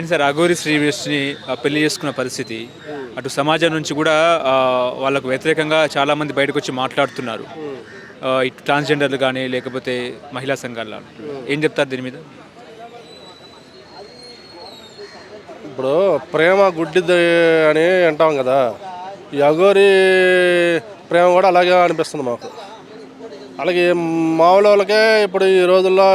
ఏంటి సార్ అఘోరి శ్రీనివాస్‌ని పెళ్లి చేసుకున్న పరిస్థితి. అటు సమాజం నుంచి కూడా వాళ్ళకు వ్యతిరేకంగా చాలామంది బయటకొచ్చి మాట్లాడుతున్నారు. ఇటు ట్రాన్స్‌జెండర్‌లు గానీ, లేకపోతే మహిళా సంఘాల ఏం చెప్తారు దీని మీద? ఇప్పుడు ప్రేమ గుడ్డిది అని అంటాం కదా. ఈ అఘోరి ప్రేమ కూడా అలాగే అనిపిస్తుంది మాకు. అలాగే మామూలు వాళ్ళకే ఇప్పుడు ఈ రోజుల్లో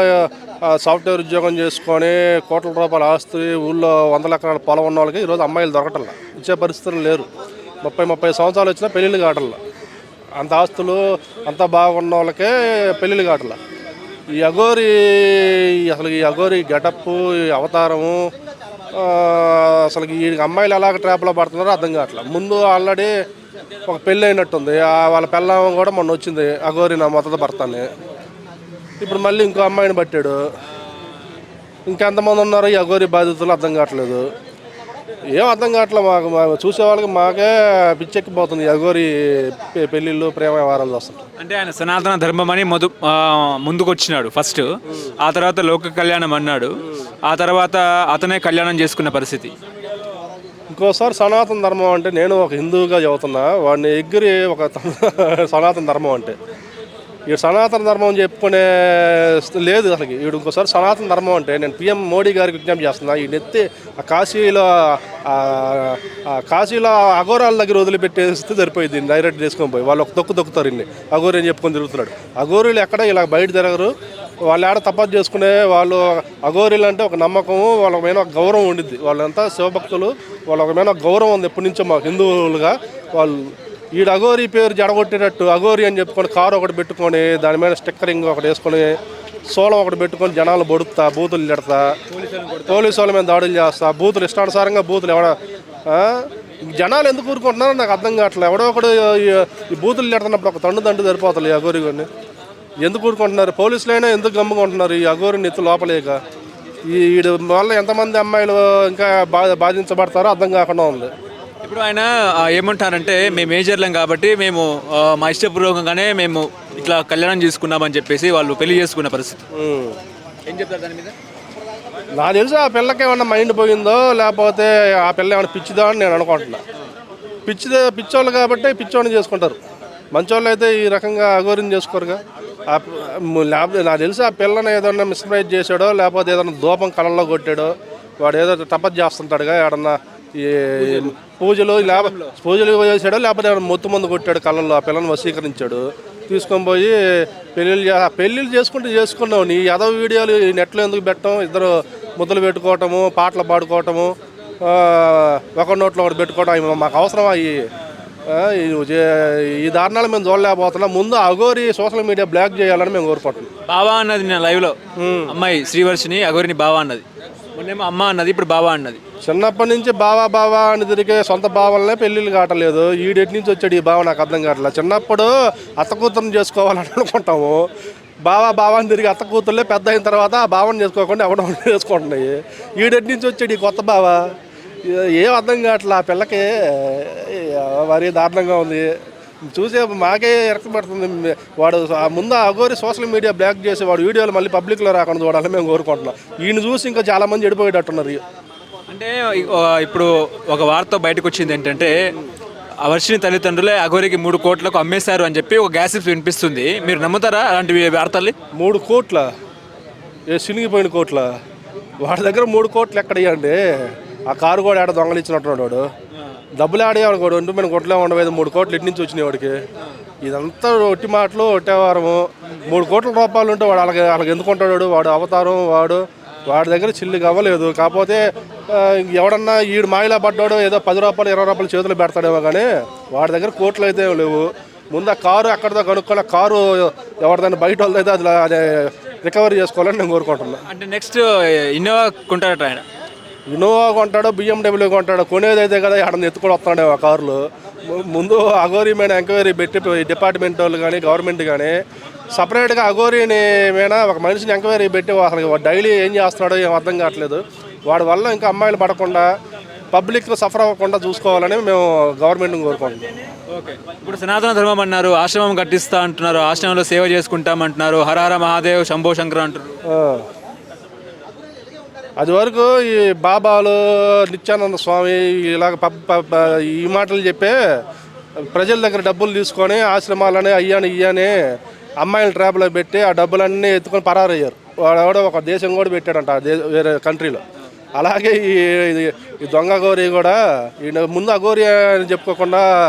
సాఫ్ట్వేర్ ఉద్యోగం చేసుకొని కోట్ల రూపాయల ఆస్తి ఊళ్ళో 100 ఎకరాల పొలం ఉన్న వాళ్ళకి ఈరోజు అమ్మాయిలు దొరకటంలా, ఇచ్చే పరిస్థితులు లేరు. 30 సంవత్సరాలు వచ్చినా పెళ్ళిళ్ళు కావటంలా. అంత ఆస్తులు అంత బాగున్న వాళ్ళకే పెళ్ళిళ్ళు కావటంలా. ఈ అఘోరి అసలు ఈ అఘోరి గెటప్పు, ఈ అవతారము, అసలు ఈ అమ్మాయిలు ఎలాగ ట్రాప్లో పడుతున్నారో అర్థం కావట్లేదు. ముందు ఆల్రెడీ ఒక పెళ్ళి అయినట్టుంది. వాళ్ళ పెళ్ళాం కూడా మొన్న వచ్చింది అఘోరి నా మొదటి భర్తని. ఇప్పుడు మళ్ళీ ఇంకో అమ్మాయిని పట్టాడు. ఇంకెంతమంది ఉన్నారు ఈ అఘోరి బాధితులు అర్థం కావట్లేదు. ఏం అర్థం కావట్లేదు మాకు చూసే వాళ్ళకి మాకే పిచ్చెక్కిపోతుంది ఈ అఘోరి పెళ్ళిళ్ళు ప్రేమ వ్యవహారాలు వస్తుంటాయి. అంటే ఆయన సనాతన ధర్మం అని ముందుకు వచ్చినాడు ఫస్ట్. ఆ తర్వాత లోక కళ్యాణం అన్నాడు. ఆ తర్వాత అతనే కళ్యాణం చేసుకున్న పరిస్థితి. ఇంకోసారి సనాతన ధర్మం అంటే నేను ఒక హిందువుగా చెబుతున్నా, వాడిని ఎగ్గిరి ఒక సనాతన ధర్మం అంటే ఈ సనాతన ధర్మం చెప్పుకునే లేదు అసలు. వీడు ఇంకోసారి సనాతన ధర్మం అంటే నేను పిఎం మోడీ గారికి విజ్ఞప్తి చేస్తున్నా. ఈ నెత్తి కాశీలో అఘోరాల దగ్గర వదిలిపెట్టేస్తే సరిపోయింది. డైరెక్ట్ చేసుకొని పోయి వాళ్ళు ఒక దొక్కుతారు. ఇన్ని అఘోరి అని చెప్పుకొని తిరుగుతున్నాడు. అఘోరీలు ఎక్కడ ఇలా బయట తిరగరు. వాళ్ళు ఏడ తపస్సు చేసుకునే వాళ్ళు. అఘోరీలు అంటే ఒక నమ్మకము, వాళ్ళ మీద ఒక గౌరవం ఉండిద్ది. వాళ్ళంతా శివభక్తులు, వాళ్ళ మీద ఒక గౌరవం ఉంది ఎప్పటి నుంచో మాకు హిందువులుగా. వాళ్ళు ఈడు అఘోరి పేరు జడగొట్టేటట్టు అఘోరి అని చెప్పుకొని కారు ఒకటి పెట్టుకొని దాని మీద స్టిక్కరింగ్ ఒకటి వేసుకొని సోలం ఒకటి పెట్టుకొని జనాలు బొడుతా, బూతులు తిడతా, పోలీసు వాళ్ళ మీద దాడులు చేస్తా, బూతులు ఇష్టానుసారంగా బూతులు జనాలు ఎందుకు ఊరుకుంటున్నారో నాకు అర్థం కావట్లేదు. ఎవడో ఒకడు ఈ బూతులు తిడుతున్నప్పుడు ఒక తండు సరిపోతుంది ఈ అఘోరి గారిని. ఎందుకు ఊరుకుంటున్నారు? పోలీసులైనా ఎందుకు గమ్ముకుంటున్నారు ఈ అఘోరిని ఎత్తు లోపలేక? వీడి వల్ల ఎంతమంది అమ్మాయిలు ఇంకా బాధించబడతారో అర్థం కాకుండా ఉంది. ఇప్పుడు ఆయన ఏమంటారంటే మేము మేజర్లం కాబట్టి మేము మా ఇష్టపూర్వకంగానే మేము ఇట్లా కళ్యాణం చేసుకున్నామని చెప్పేసి వాళ్ళు పెళ్లి చేసుకున్న పరిస్థితి. ఏం చెప్తారు దాని మీద? నాకు తెలుసు ఆ పిల్లకి ఏమన్నా మైండ్ పోయిందో, లేకపోతే ఆ పిల్ల ఏమైనా పిచ్చిదో అని నేను అనుకుంటున్నా. పిచ్చోళ్ళు కాబట్టి పిచ్చోళ్ళని చేసుకుంటారు. మంచోళ్ళు అయితే ఈ రకంగా అఘోరిని చేసుకోరుగా. లేకపోతే నాకు తెలిసి ఆ పిల్లని ఏదన్నా మిస్ప్రైజ్ చేశాడో, లేకపోతే ఏదైనా ధూపం కళ్ళల్లో కొట్టాడో, వాడు ఏదో తపస్సు చేస్తుంటాడుగా ఏడన్నా ఈ పూజలు చేశాడో, లేకపోతే మొత్తం మందు కొట్టాడు కళ్ళల్లో, ఆ పిల్లని వశీకరించాడు. తీసుకొని పోయి పెళ్ళిళ్ళు చేసుకున్నావు. నీ యదవ వీడియోలు ఈ నెట్లో ఎందుకు పెట్టడం? ఇద్దరు ముద్దలు పెట్టుకోవటము, పాటలు పాడుకోవటము, ఒక నోట్లో ఒకటి పెట్టుకోవటం మాకు అవసరమా? ఈ దారుణాలు మేము చూడలేకపోతున్నాం. ముందు అఘోరి సోషల్ మీడియా బ్లాక్ చేయాలని మేము కోరుకుంటున్నాం. బావా అన్నది నేను లైవ్లో అమ్మాయి శ్రీవర్షిని అఘోరిని బావా అన్నది. మొన్నేమో అమ్మ అన్నది, ఇప్పుడు బావా అన్నది. చిన్నప్పటి నుంచి బావా అని తిరిగే సొంత బావలనే పెళ్ళిళ్ళు కావట్లేదు. ఈడెటి నుంచి వచ్చాడు ఈ బావ నాకు అర్థం కావట్లేదు. చిన్నప్పుడు అత్త కూతురుని చేసుకోవాలని అనుకుంటాము. బావా అని తిరిగి అత్త కూతుర్లే పెద్ద అయిన తర్వాత ఆ బావని చేసుకోకుండా ఎవడో చేసుకుంటున్నాయి. ఈడెటి నుంచి వచ్చాడు ఈ కొత్త బావ? ఏం అర్థం కావట్లేదు. ఆ పిల్లకి మరీ దారుణంగా ఉంది. చూసే మాకే ఎరకబడుతుంది. వాడు ముందు అఘోరి సోషల్ మీడియా బ్లాక్ చేసి వాడు వీడియోలు మళ్ళీ పబ్లిక్లో రాకుండా చూడాలని మేము కోరుకుంటున్నాం. ఈయన చూసి ఇంకా చాలామంది చెడిపోయేటట్టున్నారు. అంటే ఇప్పుడు ఒక వార్త బయటకు వచ్చింది ఏంటంటే వర్షిని తల్లిదండ్రులే అఘోరికి 3 కోట్లకు అమ్మేశారు అని చెప్పి ఒక గ్యాసిప్స్ వినిపిస్తుంది. మీరు నమ్ముతారా అలాంటివి వార్తల్ని? 3 కోట్ల సినిగిపోయిన కోట్ల? వాడి దగ్గర 3 కోట్లు ఎక్కడ ఇవ్వండి? ఆ కారు కూడా ఆడ దొంగలిచ్చినట్టున్నాడు వాడు. డబ్బులు ఆడేవాడు కూడా ఒంటి మీద కొట్టలే ఉండలేదు. 3 కోట్లు ఎటు నుంచి వచ్చినాయి వాడికి? ఇదంతా ఒట్టి మాటలు, ఒట్టేవారము. 3 కోట్ల రూపాయలు ఉంటే వాడు అలాగ ఎందుకు ఉంటాడు? వాడు అవతారం, వాడి దగ్గర చిల్లిగా అవ్వలేదు. కాకపోతే ఎవడన్నా ఈడు మాయలా పడ్డాడు, ఏదో 10 రూపాయలు 20 రూపాయలు చేతులు పెడతాడేమో, కానీ వాడి దగ్గర కోట్లు అయితే లేవు. ముందు ఆ కారు ఎక్కడితో కనుక్కొని ఆ కారు ఎవరిదైనా బయట వాళ్ళైతే అది రికవరీ చేసుకోవాలని నేను కోరుకుంటున్నాను. అంటే నెక్స్ట్ ఇన్నోవా కొంటాడట ఆయన. ఇన్నోవా కొంటాడో, BMW కొంటాడో, కొనేదైతే కదా ఎక్కడ ఎత్తుకొని వస్తున్నాడు ఆ కార్లు. ముందు అఘోరి మీద ఎంక్వైరీ పెట్టి డిపార్ట్మెంట్ వాళ్ళు కానీ గవర్నమెంట్ కానీ సపరేట్గా అఘోరిని మీద ఒక మనిషిని ఎంక్వైరీ పెట్టి అసలు డైలీ ఏం చేస్తున్నాడో ఏం అర్థం కావట్లేదు. వాడి వల్ల ఇంకా అమ్మాయిలు పడకుండా, పబ్లిక్ సఫర్ అవ్వకుండా చూసుకోవాలని మేము గవర్నమెంట్ని కోరుకుంటున్నాం. ఓకే, ఇప్పుడు సనాతన ధర్మం అన్నారు, ఆశ్రమం కట్టిస్తా అంటున్నారు, ఆశ్రమంలో సేవ చేసుకుంటామంటున్నారు, హరహర మహాదేవ్ శంభో శంకర్ అంటారు. అది వరకు ఈ బాబాలు నిత్యానంద స్వామి ఇలాగ ఈ మాటలు చెప్పే ప్రజల దగ్గర డబ్బులు తీసుకొని ఆశ్రమాలని అయ్యాని ఇయ్యని అమ్మాయిల ట్రాప్లో పెట్టి ఆ డబ్బులన్నీ ఎత్తుకొని పరారయ్యారు. వాడు ఎవడో ఒక దేశం కూడా పెట్టాడంట వేరే కంట్రీలో. అలాగే ఈ దొంగ అఘోరి కూడా ముందు అఘోరి అని చెప్పుకోకుండా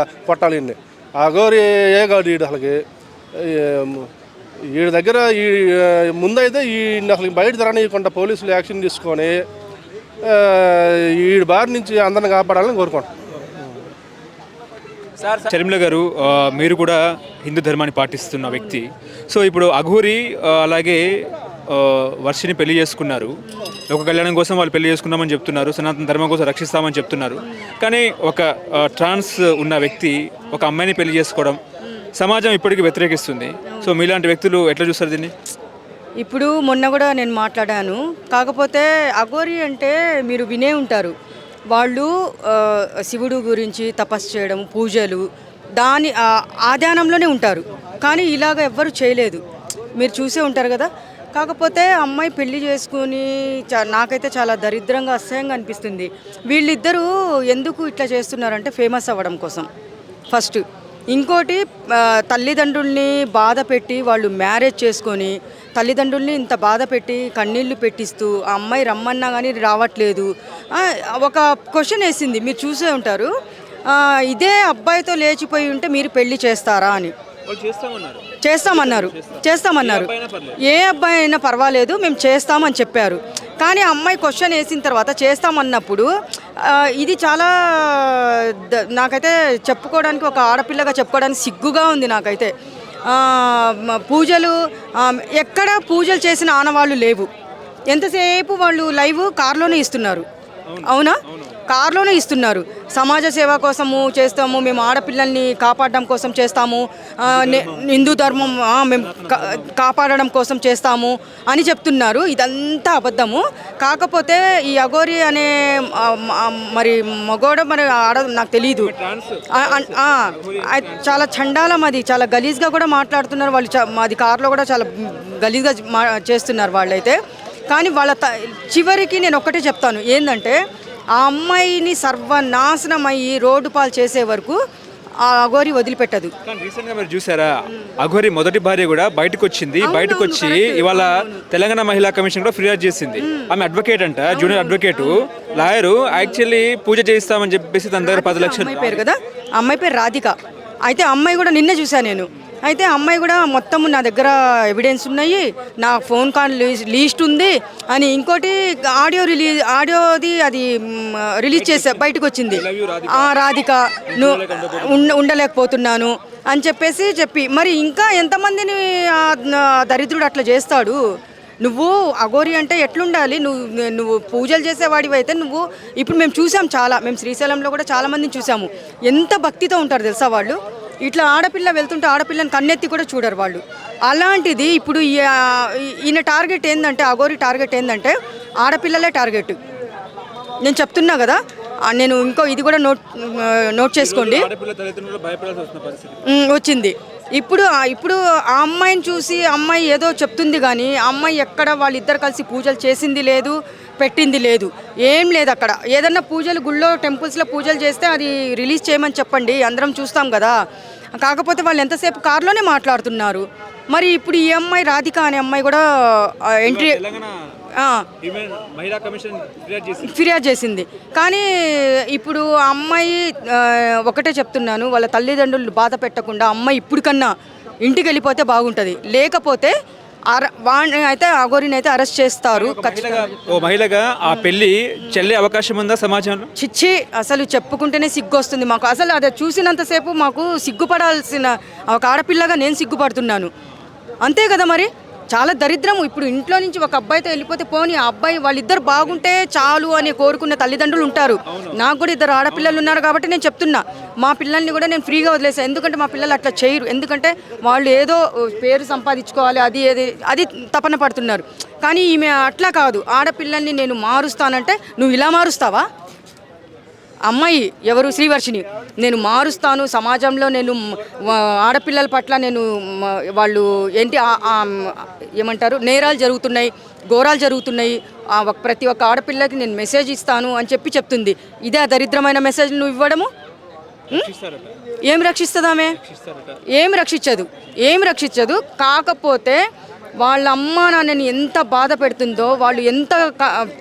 కొట్టాలి ఈయన్ని. ఆ అఘోరి ఏ కాదు ఈడు అసలుకి. వీడి దగ్గర ముందైతే ఈ అసలు బయట తరనీయకుండా పోలీసులు యాక్షన్ తీసుకొని వీడి బారి నుంచి అందరిని కాపాడాలని కోరుకుంటాం. చరిమ్ల గారు, మీరు కూడా హిందూ ధర్మాన్ని పాటిస్తున్న వ్యక్తి. సో ఇప్పుడు అఘోరి అలాగే వర్షిని పెళ్లి చేసుకున్నారు. ఒక కళ్యాణం కోసం వాళ్ళు పెళ్లి చేసుకున్నామని చెప్తున్నారు, సనాతన ధర్మం కోసం రక్షిస్తామని చెప్తున్నారు. కానీ ఒక ట్రాన్స్ ఉన్న వ్యక్తి ఒక అమ్మాయిని పెళ్లి చేసుకోవడం సమాజం ఇప్పటికీ వ్యతిరేకిస్తుంది. సో మీలాంటి వ్యక్తులు ఎట్లా చూస్తారు దీన్ని? ఇప్పుడు మొన్న కూడా నేను మాట్లాడాను. కాకపోతే అఘోరి అంటే మీరు వినే ఉంటారు. వాళ్ళు శివుడు గురించి తపస్సు చేయడం, పూజలు, దాని ఆ ధ్యానంలోనే ఉంటారు. కానీ ఇలాగ ఎవ్వరు చేయలేదు, మీరు చూసే ఉంటారు కదా. కాకపోతే అమ్మాయి పెళ్లి చేసుకుని నాకైతే చాలా దరిద్రంగా అసహ్యంగా అనిపిస్తుంది. వీళ్ళిద్దరూ ఎందుకు ఇట్లా చేస్తున్నారంటే ఫేమస్ అవ్వడం కోసం ఫస్ట్. ఇంకోటి తల్లిదండ్రుల్ని బాధ పెట్టి వాళ్ళు మ్యారేజ్ చేసుకొని తల్లిదండ్రుల్ని ఇంత బాధ పెట్టి కన్నీళ్లు పెట్టిస్తూ ఆ అమ్మాయి రమ్మన్నా కానీ రావట్లేదు. ఒక క్వశ్చన్ వేసింది, మీరు చూసే ఉంటారు. ఇదే అబ్బాయితో లేచిపోయి ఉంటే మీరు పెళ్లి చేస్తారా అని. చేస్తామన్నారు. ఏ అబ్బాయి అయినా పర్వాలేదు, మేము చేస్తామని చెప్పారు. కానీ అమ్మాయి క్వశ్చన్ వేసిన తర్వాత చేస్తామన్నప్పుడు ఇది చాలా నాకైతే చెప్పుకోవడానికి, ఒక ఆడపిల్లగా చెప్పుకోవడానికి సిగ్గుగా ఉంది నాకైతే. పూజలు ఎక్కడ పూజలు చేసిన ఆనవాళ్ళు లేవు. ఎంతసేపు వాళ్ళు లైవ్ కార్లోనే ఇస్తున్నారు. అవునా, కార్లోనే ఇస్తున్నారు. సమాజ సేవ కోసము చేస్తాము, మేము ఆడపిల్లల్ని కాపాడడం కోసం చేస్తాము, హిందూ ధర్మం మేము కాపాడడం కోసం చేస్తాము అని చెప్తున్నారు. ఇదంతా అబద్ధము. కాకపోతే ఈ అఘోరి అనే మరి మగోడ మరి ఆడ నాకు తెలీదు, చాలా చండాలం, అది చాలా గలీజ్గా కూడా మాట్లాడుతున్నారు వాళ్ళు. మాది కార్లో కూడా చాలా గలీజ్గా చేస్తున్నారు వాళ్ళైతే. కానీ వాళ్ళ చివరికి నేను ఒక్కటే చెప్తాను, ఏంటంటే ఆ అమ్మాయిని సర్వనాశనం అయ్యి రోడ్డు పాలు చేసే వరకు ఆ అఘోరి వదిలిపెట్టదు. కానీ రీసెంట్గా మీరు చూసారా, అఘోరి మొదటి భార్య కూడా బయటకు వచ్చింది. బయటకు వచ్చి ఇవాళ తెలంగాణ మహిళా కమిషన్ కూడా ఫిర్యాదు చేసింది. ఆమె అడ్వకేట్ అంట, జూనియర్ అడ్వకేట్, లాయరు. యాక్చువల్లీ పూజ చేయిస్తామని చెప్పేసి తన దగ్గర 10 లక్షలు. అమ్మాయి పేరు కదా, అమ్మాయి పేరు రాధిక. అయితే అమ్మాయి కూడా నిన్నే చూసాను నేను. అయితే అమ్మాయి కూడా మొత్తం నా దగ్గర ఎవిడెన్స్ ఉన్నాయి, నా ఫోన్ కాల్ లిస్ట్ ఉంది అని. ఇంకోటి ఆడియోది అది రిలీజ్ చేసా, బయటకు వచ్చింది. రాధిక ఉండలేకపోతున్నాను అని చెప్పి మరి ఇంకా ఎంతమందిని దరిద్రుడు అట్లా చేస్తాడు. నువ్వు అఘోరి అంటే ఎట్లుండాలి? నువ్వు పూజలు చేసేవాడివి అయితే నువ్వు ఇప్పుడు మేము చూసాం మేము శ్రీశైలంలో కూడా చాలామందిని చూసాము. ఎంత భక్తితో ఉంటారు తెలుసా వాళ్ళు. ఇట్లా ఆడపిల్ల వెళ్తుంటే ఆడపిల్లని కన్నెత్తి కూడా చూడరు వాళ్ళు. అలాంటిది ఇప్పుడు ఈయన టార్గెట్ ఏంటంటే, అఘోరి టార్గెట్ ఏంటంటే ఆడపిల్లలే టార్గెట్. నేను చెప్తున్నా కదా, నేను ఇంకో ఇది కూడా నోట్ చేసుకోండి వచ్చింది. ఇప్పుడు ఆ అమ్మాయిని చూసి అమ్మాయి ఏదో చెప్తుంది, కానీ ఆ అమ్మాయి ఎక్కడ వాళ్ళిద్దరు కలిసి పూజలు చేసింది లేదు, పెట్టింది లేదు, ఏం లేదు అక్కడ. ఏదన్నా పూజలు గుళ్ళో టెంపుల్స్లో పూజలు చేస్తే అది రిలీజ్ చేయమని చెప్పండి, అందరం చూస్తాం కదా. కాకపోతే వాళ్ళు ఎంతసేపు కార్లోనే మాట్లాడుతున్నారు. మరి ఇప్పుడు ఈ అమ్మాయి రాధిక అనే అమ్మాయి కూడా ఎంట్రీ ఫిర్యాదు చేసింది. కానీ ఇప్పుడు ఆ అమ్మాయి ఒకటే చెప్తున్నాను, వాళ్ళ తల్లిదండ్రులు బాధ పెట్టకుండా అమ్మాయి ఇప్పుడు కన్నా ఇంటికి వెళ్ళిపోతే బాగుంటుంది. లేకపోతే అయితే అఘోరిని అయితే అరెస్ట్ చేస్తారు. ఓ మహిళగా ఆ పెళ్లి చెల్లే అవకాశం ఉందా సమాజంలో? చిచ్చి, అసలు చెప్పుకుంటేనే సిగ్గు వస్తుంది మాకు. అసలు అది చూసినంతసేపు మాకు సిగ్గుపడాల్సిన ఒక ఆడపిల్లగా నేను సిగ్గుపడుతున్నాను. అంతే కదా మరి. చాలా దరిద్రము. ఇప్పుడు ఇంట్లో నుంచి ఒక అబ్బాయితో వెళ్ళిపోతే పోనీ ఆ అబ్బాయి వాళ్ళిద్దరు బాగుంటే చాలు అని కోరుకునే తల్లిదండ్రులు ఉంటారు. నాకు కూడా 2 ఆడపిల్లలు ఉన్నారు కాబట్టి నేను చెప్తున్నా, మా పిల్లల్ని కూడా నేను ఫ్రీగా వదిలేసాను. ఎందుకంటే మా పిల్లలు అట్లా చేయరు. ఎందుకంటే వాళ్ళు ఏదో పేరు సంపాదించుకోవాలి, అది తపన పడుతున్నారు. కానీ ఈమె అట్లా కాదు. ఆడపిల్లల్ని నేను మారుస్తానంటే నువ్వు ఇలా మారుస్తావా? అమ్మాయి ఎవరు శ్రీవర్షిని నేను మారుస్తాను సమాజంలో నేను ఆడపిల్లల పట్ల నేను వాళ్ళు ఏంటి ఏమంటారు నేరాలు జరుగుతున్నాయి ఘోరాలు జరుగుతున్నాయి ప్రతి ఒక్క ఆడపిల్లకి నేను మెసేజ్ ఇస్తాను అని చెప్తుంది. ఇదే ఆ దరిద్రమైన మెసేజ్ నువ్వు ఇవ్వడము. ఏం రక్షిస్తుంది ఆమె? ఏం రక్షించదు. కాకపోతే వాళ్ళ అమ్మ నాన్నని ఎంత బాధ పెడుతుందో, వాళ్ళు ఎంత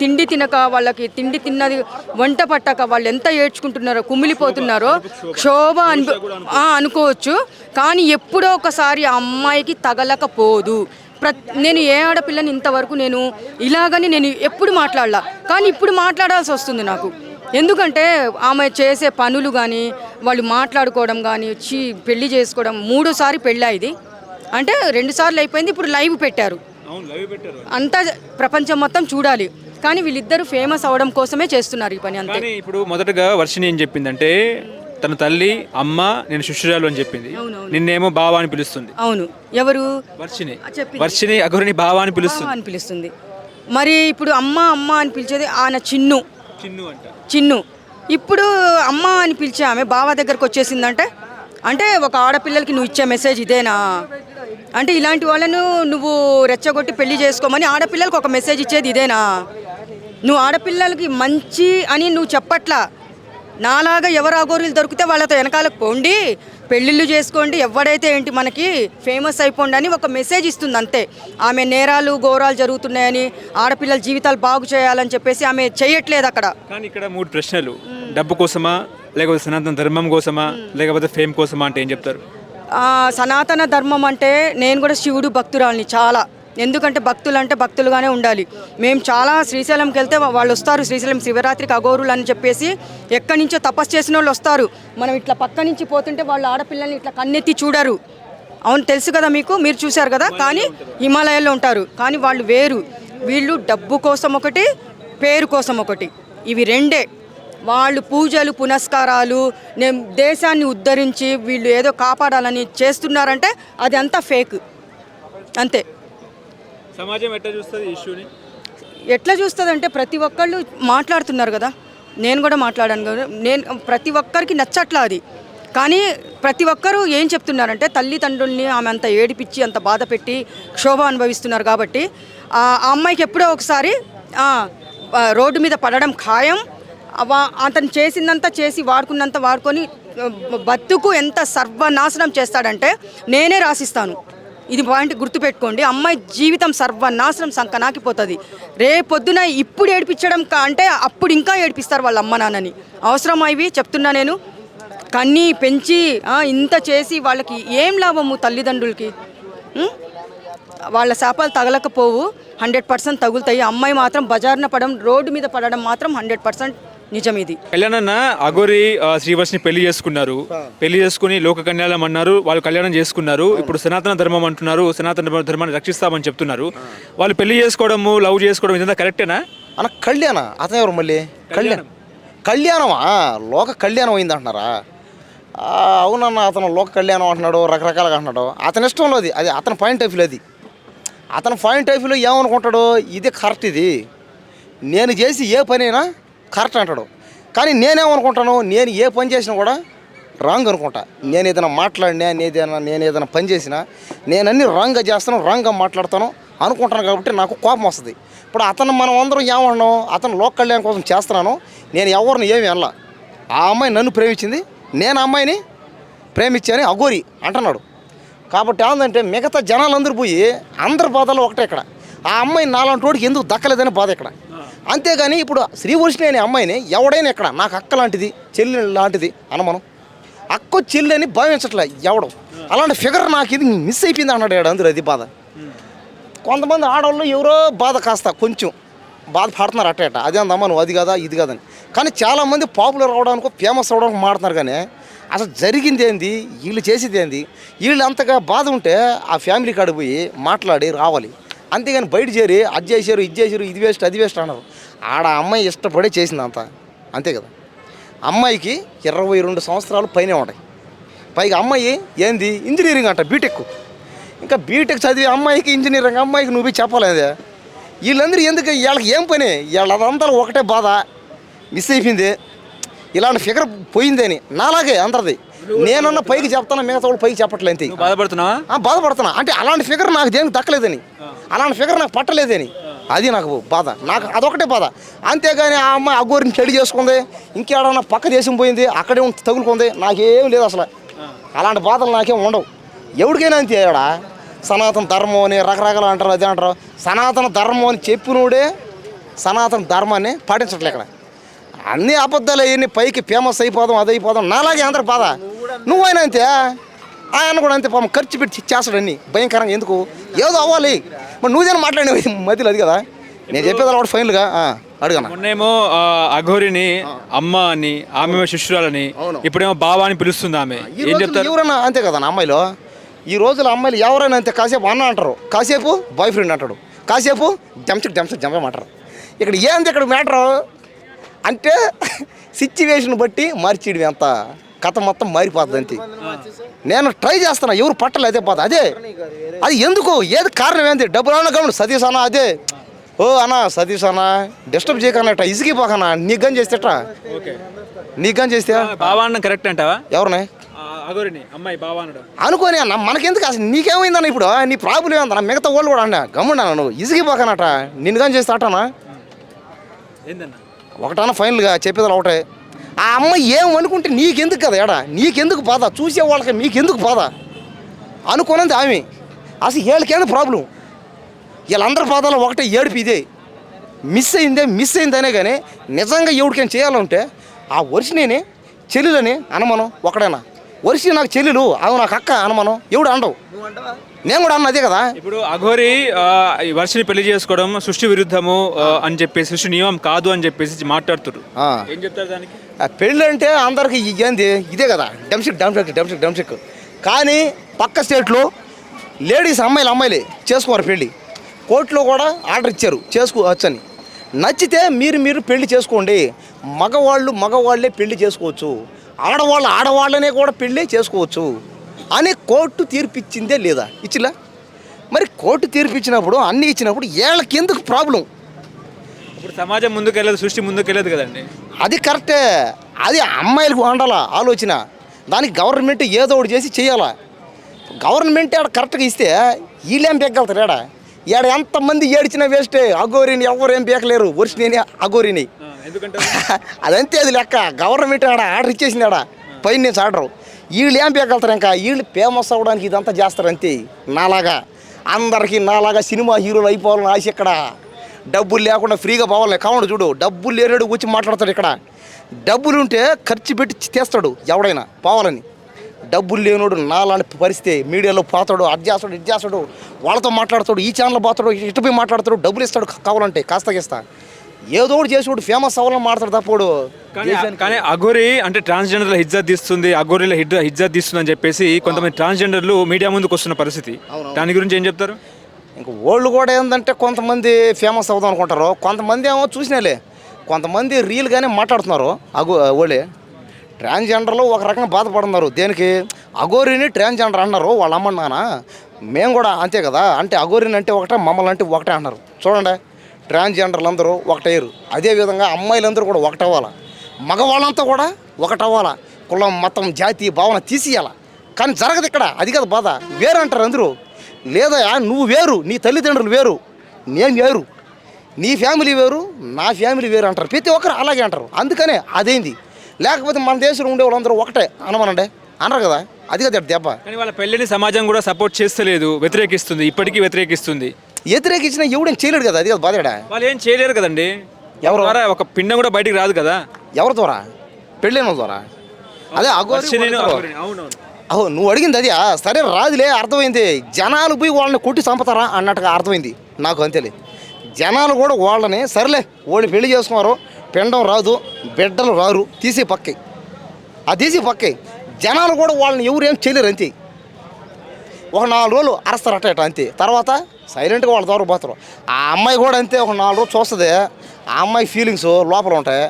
తిండి తినక, వాళ్ళకి తిండి తిన్నది వంట పట్టక వాళ్ళు ఎంత ఏడ్చుకుంటున్నారో, కుమిలిపోతున్నారో క్షోభ అనుకోవచ్చు. కానీ ఎప్పుడో ఒకసారి ఆ అమ్మాయికి తగలకపోదు. నేను ఏ ఆడపిల్లని ఇంతవరకు నేను ఇలాగని నేను ఎప్పుడు మాట్లాడలా, కానీ ఇప్పుడు మాట్లాడాల్సి వస్తుంది నాకు. ఎందుకంటే ఆమె చేసే పనులు కానీ వాళ్ళు మాట్లాడుకోవడం కానీ పెళ్లి చేసుకోవడం 3సారి పెళ్ళి ఇది అంటే 2 సార్లు అయిపోయింది. ఇప్పుడు లైవ్ పెట్టారు, అంతా ప్రపంచం మొత్తం చూడాలి. కానీ వీళ్ళిద్దరూ ఫేమస్ అవడం కోసమే చేస్తున్నారు ఈ పని అంతే. ఇప్పుడు మొదటగా వర్షిని ఏం చెప్పిందంటే తన తల్లి అమ్మ నేను శిష్యురాలు అని చెప్పింది, నిన్నేమో బావా అని పిలుస్తుంది. అవును, ఎవరు? వర్షిని అఘోరిని బావా అని పిలుస్తుంది. మరి ఇప్పుడు అమ్మ అని పిలిచేది ఆయన చిన్ను. ఇప్పుడు అమ్మ అని పిలిచే ఆమె బావ దగ్గరకు వచ్చేసిందంటే అంటే ఒక ఆడపిల్లలకి నువ్వు ఇచ్చే మెసేజ్ ఇదేనా? అంటే ఇలాంటి వాళ్ళను నువ్వు రెచ్చగొట్టి పెళ్లి చేసుకోమని ఆడపిల్లలకు ఒక మెసేజ్ ఇచ్చేది ఇదేనా? నువ్వు ఆడపిల్లలకి మంచి అని నువ్వు చెప్పట్లా. నాలాగా ఎవరు అఘోరీలు దొరికితే వాళ్ళతో వెనకాలకు పోండి, పెళ్ళిళ్ళు చేసుకోండి, ఎవడైతే ఏంటి మనకి ఫేమస్ అయిపోండి అని ఒక మెసేజ్ ఇస్తుంది అంతే. ఆమె నేరాలు ఘోరాలు జరుగుతున్నాయని ఆడపిల్లల జీవితాలు బాగు చేయాలని చెప్పేసి ఆమె చేయట్లేదు అక్కడ. కానీ ఇక్కడ 3 ప్రశ్నలు, డబ్బు కోసమా, లేకపోతే సనాతన ధర్మం కోసమా, లేకపోతే ఫేమ్ కోసమా అంటే ఏం చెప్తారు? సనాతన ధర్మం అంటే నేను కూడా శివుడు భక్తురాలిని చాలా. ఎందుకంటే భక్తులు అంటే భక్తులుగానే ఉండాలి. మేము చాలా శ్రీశైలంకి వెళ్తే వాళ్ళు వస్తారు, శ్రీశైలం శివరాత్రికి అఘోరులు అని చెప్పేసి ఎక్కడి నుంచో తపస్సు చేసిన వాళ్ళు వస్తారు. మనం ఇట్లా పక్క నుంచి పోతుంటే వాళ్ళు ఆడపిల్లల్ని ఇట్లా కన్నెత్తి చూడరు. అవును, తెలుసు కదా మీకు, మీరు చూశారు కదా. కానీ హిమాలయాల్లో ఉంటారు, కానీ వాళ్ళు వేరు. వీళ్ళు డబ్బు కోసం ఒకటి, పేరు కోసం ఒకటి, ఇవి రెండే. వాళ్ళు పూజలు పునస్కారాలు నేను దేశాన్ని ఉద్ధరించి వీళ్ళు ఏదో కాపాడాలని చేస్తున్నారంటే అది అంతా ఫేక్ అంతే. సమాజం ఎట్లా చూస్తుంది ఇష్యూని? ఎట్లా చూస్తుంది అంటే ప్రతి ఒక్కళ్ళు మాట్లాడుతున్నారు కదా, నేను కూడా మాట్లాడాను కదా. ప్రతి ఒక్కరికి నచ్చట్లా అది. కానీ ప్రతి ఒక్కరూ ఏం చెప్తున్నారంటే తల్లిదండ్రుల్ని ఆమె అంత ఏడిపించి అంత బాధ పెట్టి క్షోభ అనుభవిస్తున్నారు కాబట్టి ఆ అమ్మాయికి ఎప్పుడో ఒకసారి రోడ్డు మీద పడడం ఖాయం. అతను చేసిందంతా చేసి వాడుకున్నంత వాడుకొని బతుకు ఎంత సర్వనాశనం చేస్తాడంటే నేనే రాసిస్తాను. ఇది పాయింట్ గుర్తుపెట్టుకోండి. అమ్మాయి జీవితం సర్వనాశనం సంకనాకిపోతుంది. రేపొద్దున ఇప్పుడు ఏడిపించడం అంటే అప్పుడు ఇంకా ఏడిపిస్తారు వాళ్ళ అమ్మ నాన్నని. అవసరమా ఇవి? చెప్తున్నా నేను. కన్నీ పెంచి ఇంత చేసి వాళ్ళకి ఏం లాభము? తల్లిదండ్రులకి వాళ్ళ శాపాలు తగలకపోవు, 100% తగులుతాయి. అమ్మాయి మాత్రం బజార్న పడడం, రోడ్డు మీద పడడం మాత్రం 100% నిజం. ఇది కళ్యాణన్న అఘోరి శ్రీవర్షిని పెళ్లి చేసుకున్నారు, పెళ్లి చేసుకుని లోక కన్యాలం అన్నారు, వాళ్ళు కళ్యాణం చేసుకున్నారు. ఇప్పుడు సనాతన ధర్మం అంటున్నారు, సనాతన ధర్మాన్ని రక్షిస్తామని చెప్తున్నారు. వాళ్ళు పెళ్లి చేసుకోవడము, లవ్ చేసుకోవడం ఇదంతా కరెక్టేనా అన్న? కళ్యాణ అతను ఎవరు మళ్ళీ? కళ్యాణమా? లోక కళ్యాణం అయింది అంటున్నారా? అవునన్న, అతను లోక కళ్యాణం అంటున్నాడు, రకరకాలుగా అంటున్నాడు. అతని ఇష్టంలో అది అతని పాయింట్ ఆఫ్ వ్యూ. అది అతని పాయింట్ ఆఫ్ వ్యూలో ఏమనుకుంటాడు, ఇది కరెక్ట్, ఇది నేను చేసి ఏ పనైనా కరెక్ట్ అంటాడు. కానీ నేనేమనుకుంటాను, నేను ఏ పని చేసినా కూడా రాంగ్ అనుకుంటా. నేను ఏదైనా మాట్లాడినా, నేను ఏదైనా పని చేసినా నేను అన్నీ రాంగ్గా చేస్తాను, రాంగ్గా మాట్లాడతాను అనుకుంటాను. కాబట్టి నాకు కోపం వస్తుంది. ఇప్పుడు మనం అందరం ఏమన్నాం, అతను లోక కళ్యాణం కోసం చేస్తున్నాను, నేను ఎవరిని ఏమి అనలా. ఆ అమ్మాయి నన్ను ప్రేమించింది, నేను ఆ అమ్మాయిని ప్రేమించాని అఘోరి అంటున్నాడు. కాబట్టి ఏంటంటే మిగతా జనాలందరూ పోయి అందరి బాధలు ఒకటే ఇక్కడ. ఆ అమ్మాయి నాలాంటి వాడికి ఎందుకు దక్కలేదని బాధ ఇక్కడ. అంతేగాని ఇప్పుడు శ్రీవర్షిని అనే అమ్మాయిని ఎవడైనా ఇక్కడ నాకు అక్క లాంటిది, చెల్లి లాంటిది అన్న మనం అక్క చెల్లి అని భావించట్లే ఎవడు. అలాంటి ఫిగర్ నాకు ఇది మిస్ అయిపోయింది అన్నాడు అందరూ. అది బాధ. కొంతమంది ఆడవాళ్ళు ఎవరో బాధ కాస్త కొంచెం బాధపడుతున్నారు అట్ట అదే అందమ్మా నువ్వు అది కదా ఇది కదని. కానీ చాలామంది పాపులర్ అవడానికి, ఫేమస్ అవడానికి మాడుతున్నారు. కానీ అసలు జరిగింది ఏంది, వీళ్ళు చేసేది ఏంది, వీళ్ళు అంతగా బాధ ఉంటే ఆ ఫ్యామిలీ కాడికి పోయి మాట్లాడి రావాలి. అంతేగాని బయట చేరి అది చేశారు, ఇది చేశారు, ఇది వేస్ట్ అది వేస్ట్ అన్నారు. ఆడ అమ్మాయి ఇష్టపడే చేసింది అంతా, అంతే కదా. అమ్మాయికి 22 సంవత్సరాలు పైనే ఉంటాయి. పైగా అమ్మాయి ఏంది ఇంజనీరింగ్ అంట, బీటెక్. ఇంకా బీటెక్ చదివి అమ్మాయికి ఇంజనీరింగ్, అమ్మాయికి నువ్వు చెప్పలేదే. వీళ్ళందరూ ఎందుకు, వీళ్ళకి ఏం పని, వీళ్ళదంతా ఒకటే బాధ మిస్ అయిపోయింది. ఇలాంటి ఫిగర్ పోయిందని నాలాగే అందరిది. నేనన్నా పైకి చెప్తాను, మిగతా వాళ్ళు పైకి చెప్పట్లేదు అంతే. బాధపడుతున్నావా? బాధపడుతున్నా. అంటే అలాంటి ఫిగర్ నాకు దేనికి దక్కలేదని, అలాంటి ఫిగర్ నాకు పట్టలేదని, అది నాకు బాధ. నాకు అదొకటే బాధ. అంతేగాని ఆ అమ్మాయి అఘోరిని పెళ్లి చేసుకుంది, ఇంకేడన్నా పక్క దేశం పోయింది, అక్కడే తగులుకుంది, నాకేం లేదు అసలు. అలాంటి బాధలు నాకేం ఉండవు. ఎవరికైనా అంతే. ఆడ సనాతన ధర్మం అని రకరకాలు అంటారు, అదే అంటారు. సనాతన ధర్మం అని చెప్పినోడే సనాతన ధర్మాన్ని పాటించట్లే. ఇక్కడ అన్ని అబద్ధాలు అవన్నీ పైకి ఫేమస్ అయిపోదాం, అది అయిపోదాం, నాలాగే అందరు బాధ. నువ్వైనా అంతే, ఆయన కూడా అంతే. పాపం ఖర్చు పెట్టి చేస్తాడు అన్ని భయంకరంగా. ఎందుకు ఏదో అవ్వాలి. మరి నువ్వేనా మాట్లాడినవి మధ్యలో, అది కదా నేను చెప్పేది. అలా ఫైనల్గా అడిగాను. మొన్నేమో అఘోరిని అమ్మ అని, ఆమె శిష్యురాలని, ఇప్పుడేమో బావా అని పిలుస్తుంది ఆమె. ఏం చెప్తారు? ఎవరైనా అంతే కదా అమ్మాయిలో. ఈ రోజుల అమ్మాయిలు ఎవరైనా అంతే. కాసేపు అన్న అంటారు, కాసేపు బాయ్ ఫ్రెండ్ అంటాడు, కాసేపు జంపమంటారు. ఇక్కడ ఏంది ఇక్కడ మ్యాటరు అంటే సిచ్యువేషన్ బట్టి మార్చేయడం ఎంత కథ మొత్తం మారిపోతుంది అంతే. నేను ట్రై చేస్తున్నా, ఎవరు పట్టలేదు, అదే బాధ. అదే అది ఎందుకు, ఏది కారణం ఏంది? డబ్బులు అన్న గమని సతీష్ అన్న, అదే ఓ అన్న సతీష్ అన్న డిస్టర్బ్ చేయకన్నట, ఇసిగిపోకన్నా. నీకు కానీ చేస్తేట, నీకు కానీ చేస్తే బావా అన్న కరెక్ట్ అంటావా? ఎవరిని అఘోరిని అమ్మాయి బావా అనడం అనుకోని అన్న, మనకెందుకు అసలు? నీకేమైందన్న ఇప్పుడు? నీ ప్రాబ్లం ఏందన్న? మిగతా వాళ్ళు కూడా అన్న గమ్మున్నా, నువ్వు ఇసిగిపోకనట, నిన్ను కానీ చేస్తే అట్టనా? ఏందన్నా ఒకటన్నా ఫైనల్గా చెప్పేది ఒకటే. ఆ అమ్మాయి ఏం అనుకుంటే నీకెందుకు కదా ఏడా? నీకెందుకు బాధ? చూసే వాళ్ళకి మీకెందుకు బాధ అనుకోనంది ఆమె. అసలు వీళ్ళకేంది ప్రాబ్లం? వీళ్ళందరి బాధలో ఒకటే ఏడుపు ఇదే. మిస్ అయిందనే కానీ నిజంగా ఎవరికైనా చేయాలంటే ఆ వర్షినేని చెల్లెలని అనమనం ఒకడేనా? వర్షి నాకు చెల్లెలు, అవి నాకు అక్క అనమనం ఎవడు అండవు. నేను కూడా అన్న అదే కదా. ఇప్పుడు అఘోరి ఈ వర్షిని పెళ్లి చేసుకోవడం సృష్టి విరుద్ధము అని చెప్పేసి, సృష్టి నియమం కాదు అని చెప్పేసి మాట్లాడుతున్నారు. ఏం చెప్తారు దానికి? పెళ్ళి అంటే అందరికి ఏంది ఇదే కదా, డమ్సిక్. కానీ పక్క స్టేట్లో లేడీస్ అమ్మాయిలే చేసుకోరు పెళ్ళి. కోర్టులో కూడా ఆర్డర్ ఇచ్చారు చేసుకోవచ్చని. నచ్చితే మీరు పెళ్లి చేసుకోండి. మగవాళ్ళే పెళ్లి చేసుకోవచ్చు, ఆడవాళ్ళనే కూడా పెళ్లి చేసుకోవచ్చు అని కోర్టు తీర్పిచ్చిందే లేదా? ఇచ్చిలా? మరి కోర్టు తీర్పిచ్చినప్పుడు అన్నీ ఇచ్చినప్పుడు వీళ్ళకి ఎందుకు ప్రాబ్లం? ఇప్పుడు సమాజం ముందుకెళ్ళదు, సృష్టి ముందుకెళ్ళదు కదండి. అది కరెక్టే. అది అమ్మాయిలకు ఉండాలా ఆలోచన. దానికి గవర్నమెంట్ ఏదో ఒకటి చేసి చేయాలా. గవర్నమెంట్ ఆడ కరెక్ట్గా ఇస్తే వీళ్ళేం పెగ్గలుతారు? ఈడ ఎంతమంది ఏడ్చినా వేస్టే. అఘోరిని ఎవరు ఏం పీకలేరు, వర్షిని అఘోరిని. ఎందుకంటే అదంతే, అది లెక్క. గవర్నమెంట్ ఆర్డర్ ఇచ్చేసింది పైన నుంచి ఆర్డరు. వీళ్ళు ఏం పీకలుతారు? ఇంకా వీళ్ళు ఫేమస్ అవ్వడానికి ఇదంతా చేస్తారు అంతే. అందరికీ నాలాగా సినిమా హీరోలు అయిపోవాలని ఆశ. ఇక్కడ డబ్బులు లేకుండా ఫ్రీగా పోవాలి. కావండి చూడు, డబ్బులు లేనాడు వచ్చి మాట్లాడతాడు. ఇక్కడ డబ్బులు ఉంటే ఖర్చు పెట్టి చేస్తాడు ఎవడైనా పోవాలని. డబ్బులు లేనోడు నాలాంటి పరిస్థితి మీడియాలో పోతాడు, అది చేస్తాడు, ఇది చేస్తాడు, వాళ్ళతో మాట్లాడతాడు, ఈ ఛానల్ పోతాడు, ఇటు పోయి మాట్లాడతాడు, డబ్బులు ఇస్తాడు కావాలంటే కాస్త ఏదో ఒకటి చేసి ఫేమస్ అవ్వాలని మాట్లాడతాడు తప్పుడు. కానీ అఘోరి అంటే ట్రాన్స్జెండర్ల హిజ్జత్ తీస్తుంది, అఘోరిలో హిజ్జత్ తీస్తుంది అని చెప్పేసి కొంతమంది ట్రాన్స్జెండర్లు మీడియా ముందుకు వస్తున్న పరిస్థితి. దాని గురించి ఏం చెప్తారు? ఇంకా వాళ్ళు కూడా ఏంటంటే కొంతమంది ఫేమస్ అవుదాం అనుకుంటారు, కొంతమంది ఏమో చూసినాలే, కొంతమంది రియల్గానే మాట్లాడుతున్నారు. వాళ్ళే ట్రాన్స్జెండర్లు ఒక రకంగా బాధపడుతున్నారు. దేనికి? అఘోరిని ట్రాన్స్జెండర్ అన్నారు వాళ్ళ అమ్మ నాన్న. మేము కూడా అంతే కదా. అంటే అఘోరిని అంటే ఒకటే, మమ్మల్ని అంటే ఒకటే అన్నారు. చూడండి, ట్రాన్స్జెండర్లు అందరూ ఒకటయ్యారు. అదేవిధంగా అమ్మాయిలందరూ కూడా ఒకటవ్వాలా, మగవాళ్ళంతా కూడా ఒకటవ్వాలా. కులం మతం జాతి భావన తీసేయాల. కానీ జరగదు ఇక్కడ. అది కదా బాధ. వేరు అంటారు అందరూ. లేదా నువ్వు వేరు, నీ తల్లిదండ్రులు వేరు, నేను వేరు, నీ ఫ్యామిలీ వేరు, నా ఫ్యామిలీ వేరు అంటారు. ప్రతి ఒక్కరు అలాగే అంటారు. అందుకనే అదేంది. లేకపోతే మన దేశంలో ఉండే వాళ్ళందరూ ఒకటే అనమనండి అనరు కదా. అది కదా దెబ్బ. కానీ వాళ్ళ పెళ్ళిని సమాజం కూడా సపోర్ట్ చేస్తలేదు, వ్యతిరేకిస్తుంది, ఇప్పటికీ వ్యతిరేకిస్తుంది. వ్యతిరేకించినా ఎవడేం చేయలేడు కదా. అది కదా బాధ. వాళ్ళు ఏం చేయలేరు కదండి. ఎవరు ద్వారా ఒక పిండం కూడా బయటికి రాదు కదా. ఎవరి ద్వారా? పెళ్ళైన ద్వారా. అదే నువ్వు అడిగింది అది. సరే రాదులే, అర్థమైంది. జనాలు పోయి వాళ్ళని కొట్టి చంపుతారా అన్నట్టుగా అర్థమైంది నాకు. అంతేలే, జనాలు కూడా వాళ్ళని సరేలే వాళ్ళు పెళ్లి చేసుకున్నారు, పిండం రాదు, బిడ్డలు రారు, తీసే పక్కే. జనాలు కూడా వాళ్ళని ఎవరు ఏం చేయలేరు అంతే. ఒక 4 రోజులు అరస్తారట అంతే. తర్వాత సైలెంట్గా వాళ్ళ ద్వారా పోతారు. ఆ అమ్మాయి కూడా అంతే. ఒక 4 రోజులు చూస్తుంది. ఆ అమ్మాయి ఫీలింగ్స్ లోపల ఉంటాయి.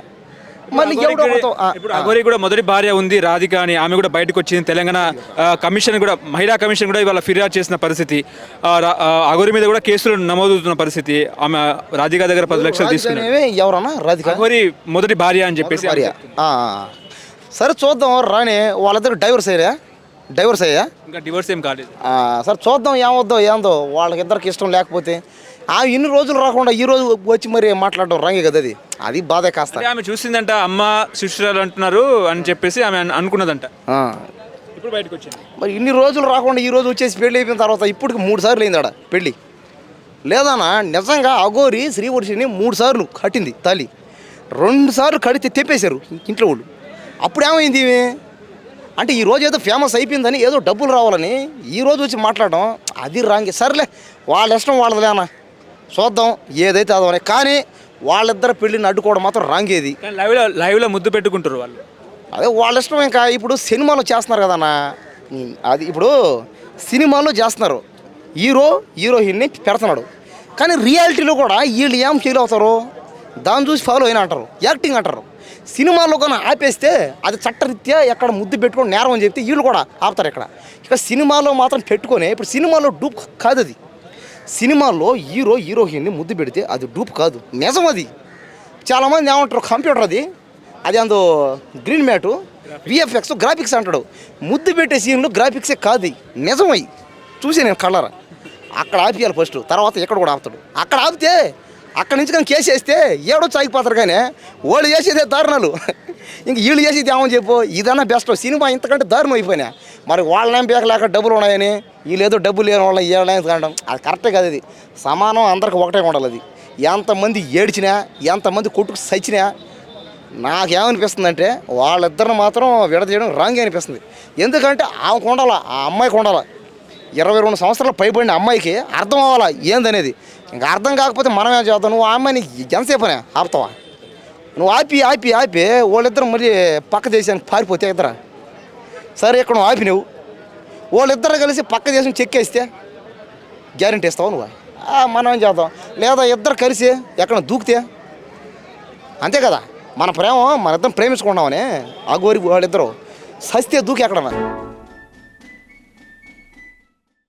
మళ్ళీ ఎవడో ఒకరితో, ఇప్పుడు అఘోరి కూడా మొదటి భార్య ఉంది రాధిక అని, ఆమె కూడా బయటకు వచ్చింది. తెలంగాణ కమిషన్ కూడా, మహిళా కమిషన్ కూడా ఇవాళ ఫిర్యాదు చేసిన పరిస్థితి. అఘోరి మీద కూడా కేసులు నమోదవుతున్న పరిస్థితి. ఆమె రాధిక దగ్గర 10 లక్షలు తీసుకున్నారు. ఎవరన్నా రాధిక అఘోరి మొదటి భార్య అని చెప్పేసి. భార్య. సరే చూద్దాం రాని, వాళ్ళిద్దరు డైవర్స్ అయ్యా ఇంకా డివోర్స్ ఏం కాలేదు. సరే చూద్దాం ఏమొద్దో ఏందో, వాళ్ళకిద్దరికి ఇష్టం లేకపోతే ఇన్ని రోజులు రాకుండా ఈ రోజు వచ్చి మరి మాట్లాడడం రాంగే కదా, అది బాధే కాస్త. అంటే ఆమె చూసిందంట, అమ్మ శిష్యురాలు అంటున్నారు అని చెప్పేసి ఆమె అనుకున్నదంట. ఇప్పుడు బయటకు వచ్చింది. మరి ఇన్ని రోజులు రాకుండా ఈ రోజు వచ్చేసి పెళ్ళి అయిపోయిన తర్వాత ఇప్పటికి 3 సార్లు అయింది ఆడ పెళ్ళి. లేదన్నా నిజంగా అఘోరి శ్రీవర్షిని 3 సార్లు కట్టింది తాలి. 2 సార్లు కడితే తెప్పేశారు ఇంట్లో వాళ్ళు. అప్పుడు ఏమైంది అంటే ఈ రోజు ఏదో ఫేమస్ అయిపోయిందని, ఏదో డబ్బులు రావాలని ఈ రోజు వచ్చి మాట్లాడడం అది రాంగే. సర్లే వాళ్ళ ఇష్టం వాళ్ళదిలేనా, చూద్దాం ఏదైతే అదోనే. కానీ వాళ్ళిద్దరు పెళ్ళిని అడ్డుకోవడం మాత్రం రాంగేది. లైవ్లో ముద్దు పెట్టుకుంటారు వాళ్ళు. అదే వాళ్ళ ఇష్టం. ఇంకా ఇప్పుడు సినిమాలో చేస్తున్నారు కదన్నా, అది ఇప్పుడు సినిమాలో చేస్తున్నారు, హీరోయిన్ని పెడుతున్నాడు. కానీ రియాలిటీలో కూడా వీళ్ళు ఏం ఫీల్ అవుతారు, దాన్ని చూసి ఫాలో అయినా అంటారు, యాక్టింగ్ అంటారు. సినిమాలో కానీ ఆపేస్తే అది చట్టరీత్యా ఎక్కడ ముద్దు పెట్టుకొని నేరం అని చెప్తే వీళ్ళు కూడా ఆపుతారు. ఇక సినిమాలో మాత్రం పెట్టుకొని, ఇప్పుడు సినిమాలో డూప్ కాదు అది. సినిమాల్లో హీరోయిన్ని ముద్దు పెడితే అది డూప్ కాదు, నిజం. అది చాలామంది ఏమంటారు కంప్యూటర్ అది అందు గ్రీన్ మ్యాటు విఎఫ్ఎక్స్ గ్రాఫిక్స్ అంటాడు. ముద్దు పెట్టే సీన్లు గ్రాఫిక్సే కాదు, నిజం. అవి చూసి నేను కళ్ళారా. అక్కడ ఆపియాలి ఫస్ట్, తర్వాత ఇక్కడ కూడా ఆపుతాడు. అక్కడ ఆపితే అక్కడి నుంచి కానీ కేసు వేస్తే ఏడో చాగిపోతారు. కానీ వాళ్ళు చేసేదే దారుణాలు, ఇంక వీళ్ళు చేసేది ఏమని చెప్పు. ఇదన్నా బెస్ట్. సినిమా ఇంతకంటే దారుణం అయిపోయినా. మరి వాళ్ళనేం బేకలేక డబ్బులు ఉన్నాయని, వీళ్ళు ఏదో డబ్బులు లేని వాళ్ళని ఏళ్ళని కావడం అది కరెక్టే కాదు. అది సమానం, అందరికి ఒకటే ఉండాలి. అది ఎంతమంది ఏడ్చినా, ఎంతమంది కొట్టుకు సచ్చినా నాకేమనిపిస్తుంది అంటే వాళ్ళిద్దరిని మాత్రం విడదీయడం రాంగే అనిపిస్తుంది. ఎందుకంటే ఆమెకు ఉండాలా, ఆ అమ్మాయికి ఉండాలా. 22 సంవత్సరాలు పైబడిన అమ్మాయికి అర్థం అవ్వాలా ఏందనేది. ఇంకా అర్థం కాకపోతే మనం ఏం చేద్దాం. నువ్వు ఆ అమ్మాయిని ఎంతసేపు ఆపుతావా? నువ్వు ఆపి వాళ్ళిద్దరు మళ్ళీ పక్క దేశానికి పారిపోతే ఇద్దరా. సరే ఇక్కడ నువ్వు ఆపినవు, వాళ్ళిద్దరు కలిసి పక్క దేశం చెక్కేస్తే గ్యారెంటీ ఇస్తావు నువ్వు? మనం ఏం చేద్దాం. లేదా ఇద్దరు కలిసి ఎక్కడ దూకితే అంతే కదా. మన ఇద్దరం ప్రేమించుకున్నామని అఘోరి వాళ్ళిద్దరు సస్తే దూకి ఎక్కడన్నా.